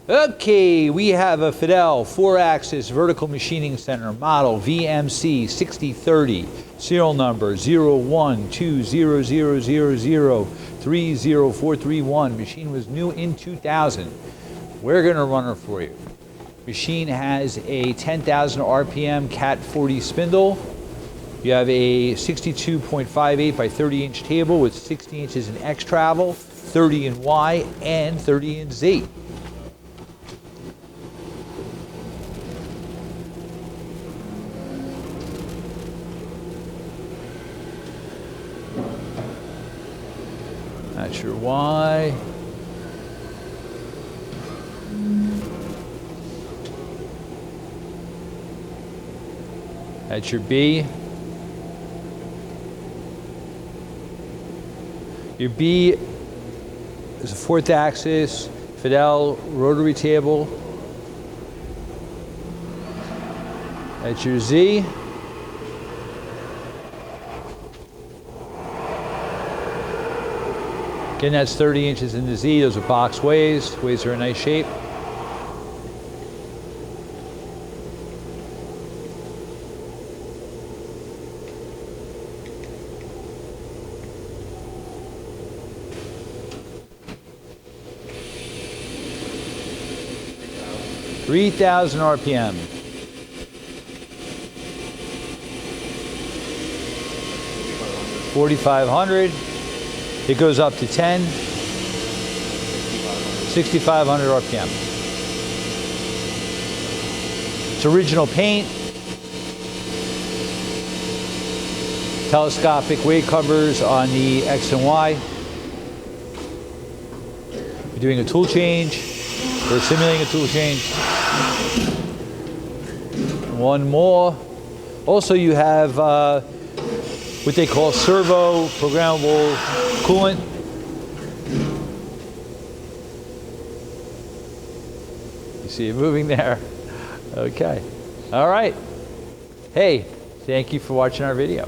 Okay, we have a Fadal 4-axis vertical machining center model VMC 6030, serial number 012000030431. Machine was new in 2000. We're going to run her for you. Machine has a 10,000 RPM Cat 40 spindle. You have a 62.58 by 30 inch table with 60 inches in X travel, 30 in Y, and 30 in Z. Not sure why. That's your B. Your B is a 4th axis Fadal rotary table. That's your Z. Again, that's 30 inches in the Z. Those are box ways. Ways are in nice shape. (3,000 RPM). (4,500). It goes up to 10, 6,500 RPM. It's original paint. Telescopic weight covers on the X and Y. You're doing a tool change. We're simulating a tool change. One more. Also, you have what they call servo programmable coolant. You see it moving there. Okay. All right. Hey, thank you for watching our video.